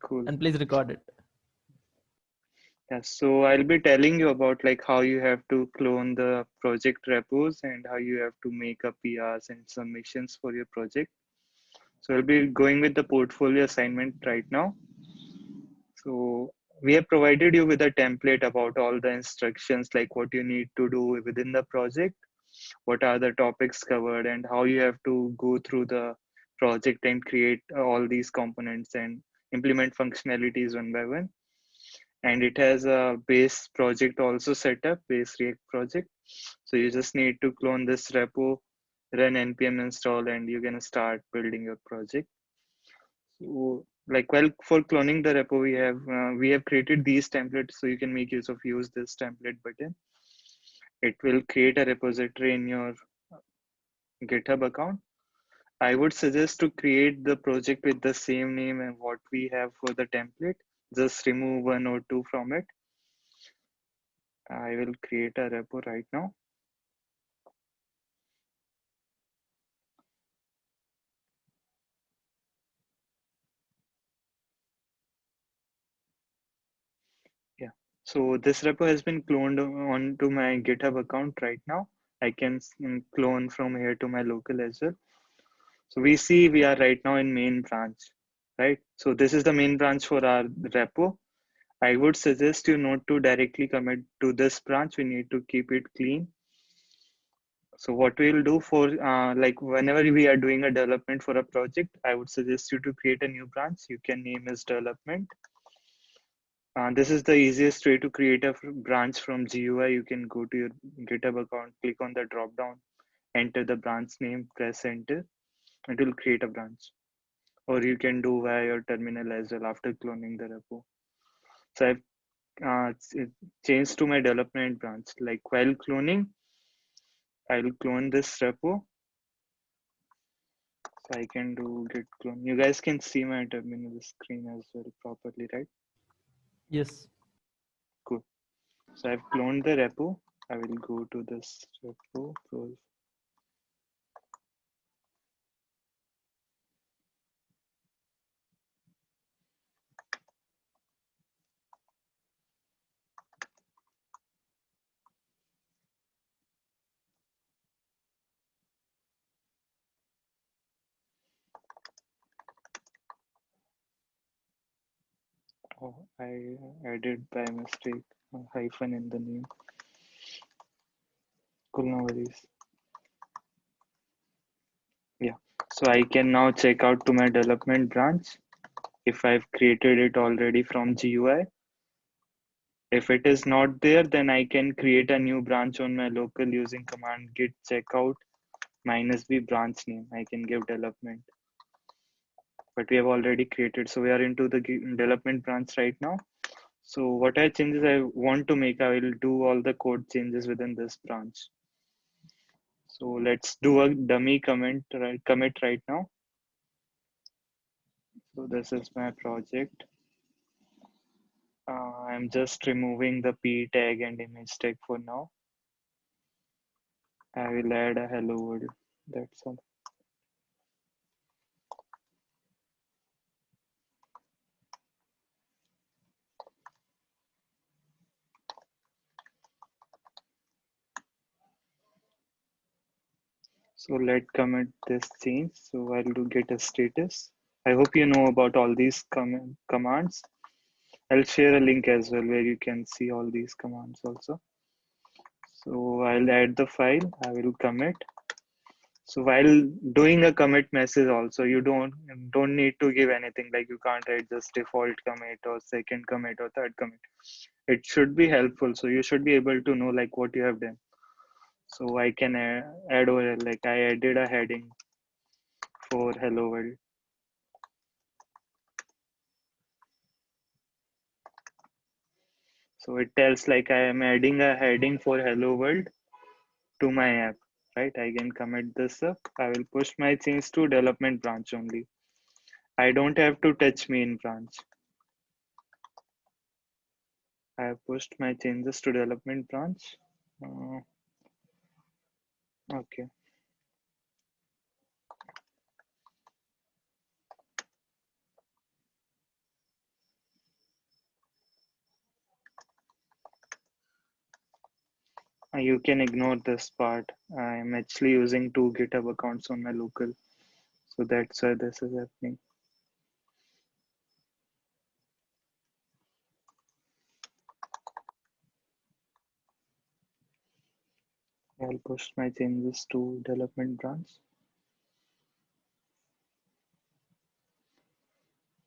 Cool. And please record it. Yeah, so I'll be telling you about like how you have to clone the project repos and how you have to make a PRs and submissions for your project. So I'll be going with the portfolio assignment right now. So we have provided you with a template about all the instructions, like what you need to do within the project, what are the topics covered, and how you have to go through the project and create all these components and implement functionalities one by one. And it has a base project also set up, base React project. So you just need to clone this repo, run npm install, and you're gonna start building your project. So like, well, for cloning the repo, we have created these templates, so you can make use this template button. It will create a repository in your GitHub account. I would suggest to create the project with the same name and what we have for the template. Just remove one or two from it. I will create a repo right now. Yeah. So this repo has been cloned onto my GitHub account right now. I can clone from here to my local as well. So we see we are right now in main branch, right? So this is the main branch for our repo. I would suggest you not to directly commit to this branch. We need to keep it clean. So what we'll do for like whenever we are doing a development for a project, I would suggest you to create a new branch. You can name as development. This is the easiest way to create a branch from GUI. You can go to your GitHub account, click on the drop down, enter the branch name, press enter. It will create a branch. Or you can do via your terminal as well after cloning the repo. So I've changed to my development branch. Like while cloning, I will clone this repo. So I can do git clone. You guys can see my terminal screen as well properly, right? Yes. Cool. So I've cloned the repo. I will go to this repo. Oh, I added by mistake a hyphen in the name. Cool, no worries. Yeah. So I can now check out to my development branch if I've created it already from GUI. If it is not there, then I can create a new branch on my local using command git checkout -b branch name. I can give development, but we have already created. So we are into the development branch right now. So what I changes I want to make, I will do all the code changes within this branch. So let's do a dummy commit right now. So this is my project. I'm just removing the p tag and image tag for now. I will add a hello world. That's all. So let commit this change. So I'll do get a status. I hope you know about all these commands. I'll share a link as well where you can see all these commands also. So I'll add the file. I will commit. So while doing a commit message also, you don't need to give anything, like you can't write just default commit or second commit or third commit. It should be helpful. So you should be able to know like what you have done. So I can add over like I added a heading for hello world. So it tells like I am adding a heading for hello world to my app, right? I can commit this up. I will push my change to development branch only. I don't have to touch main branch. I have pushed my changes to development branch. Uh, okay. You can ignore this part. I'm actually using two GitHub accounts on my local, so that's why this is happening. I'll push my changes to development branch.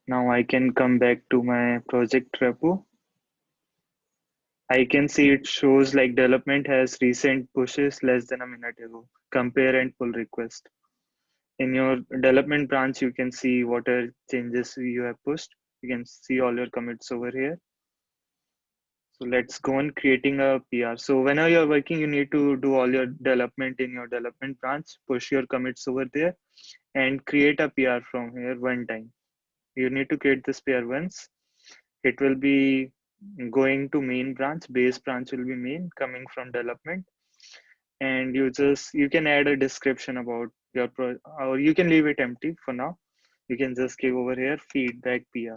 Now I can come back to my project repo. I can see it shows like development has recent pushes less than a minute ago. Compare and pull request. In your development branch, you can see what are changes you have pushed. You can see all your commits over here. So let's go on creating a PR. So whenever you're working, you need to do all your development in your development branch, push your commits over there and create a PR from here one time. You need to create this PR once. It will be going to main branch, base branch will be main coming from development. And you can add a description about your or you can leave it empty for now. You can just give over here feedback PR.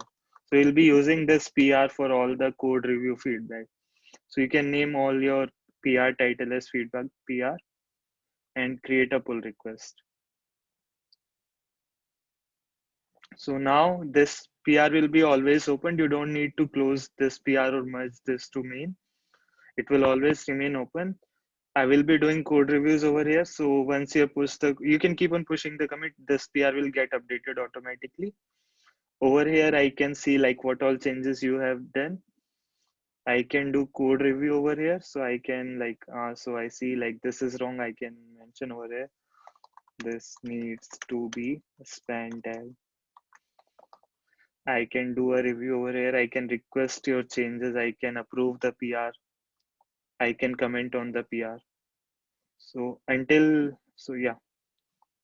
So you'll be using this PR for all the code review feedback. So you can name all your PR title as feedback PR and create a pull request. So now this PR will be always opened. You don't need to close this PR or merge this to main. It will always remain open. I will be doing code reviews over here. So once you push you can keep on pushing the commit. This PR will get updated automatically. Over here, I can see like what all changes you have done. I can do code review over here. So I can like, so I see like this is wrong. I can mention over here. This needs to be span tag. I can do a review over here. I can request your changes. I can approve the PR. I can comment on the PR. So yeah.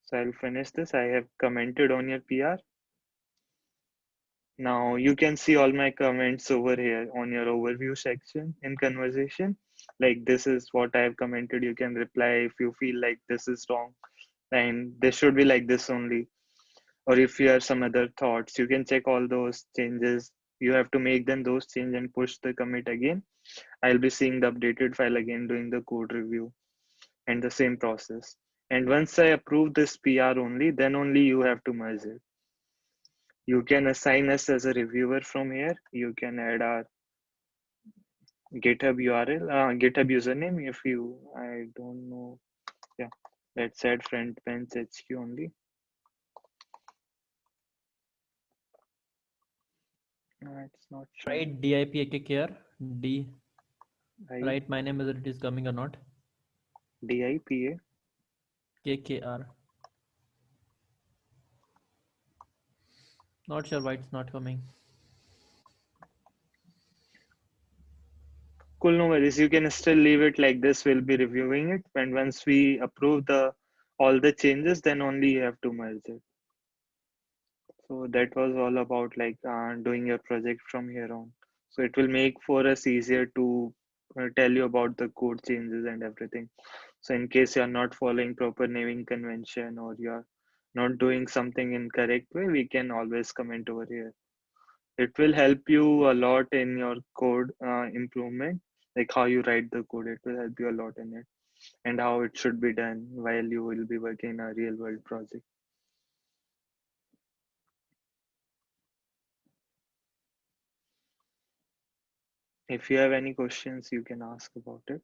So I'll finish this. I have commented on your PR. Now you can see all my comments over here on your overview section in conversation. Like this is what I have commented. You can reply if you feel like this is wrong and this should be like this only. Or if you have some other thoughts, you can check all those changes. You have to make them those change and push the commit again. I'll be seeing the updated file again, doing the code review and the same process. And once I approve this PR only, then only you have to merge it. You can assign us as a reviewer from here. You can add our GitHub URL, GitHub username if you, I don't know. Yeah, let's add Frontbench HQ only. It's not showing. Right, DIPAKKR, D. I Right, my name is it is coming or not? DIPA. KKR. Not sure why it's not coming. Cool, no worries. You can still leave it like this. We'll be reviewing it, and once we approve the all the changes, then only you have to merge it. So that was all about like doing your project from here on. So it will make for us easier to tell you about the code changes and everything. So in case you're not following proper naming convention or you're not doing something in correct way, we can always comment over here. It will help you a lot in your code improvement, like how you write the code. It will help you a lot in it and how it should be done while you will be working in a real world project. If you have any questions, you can ask about it.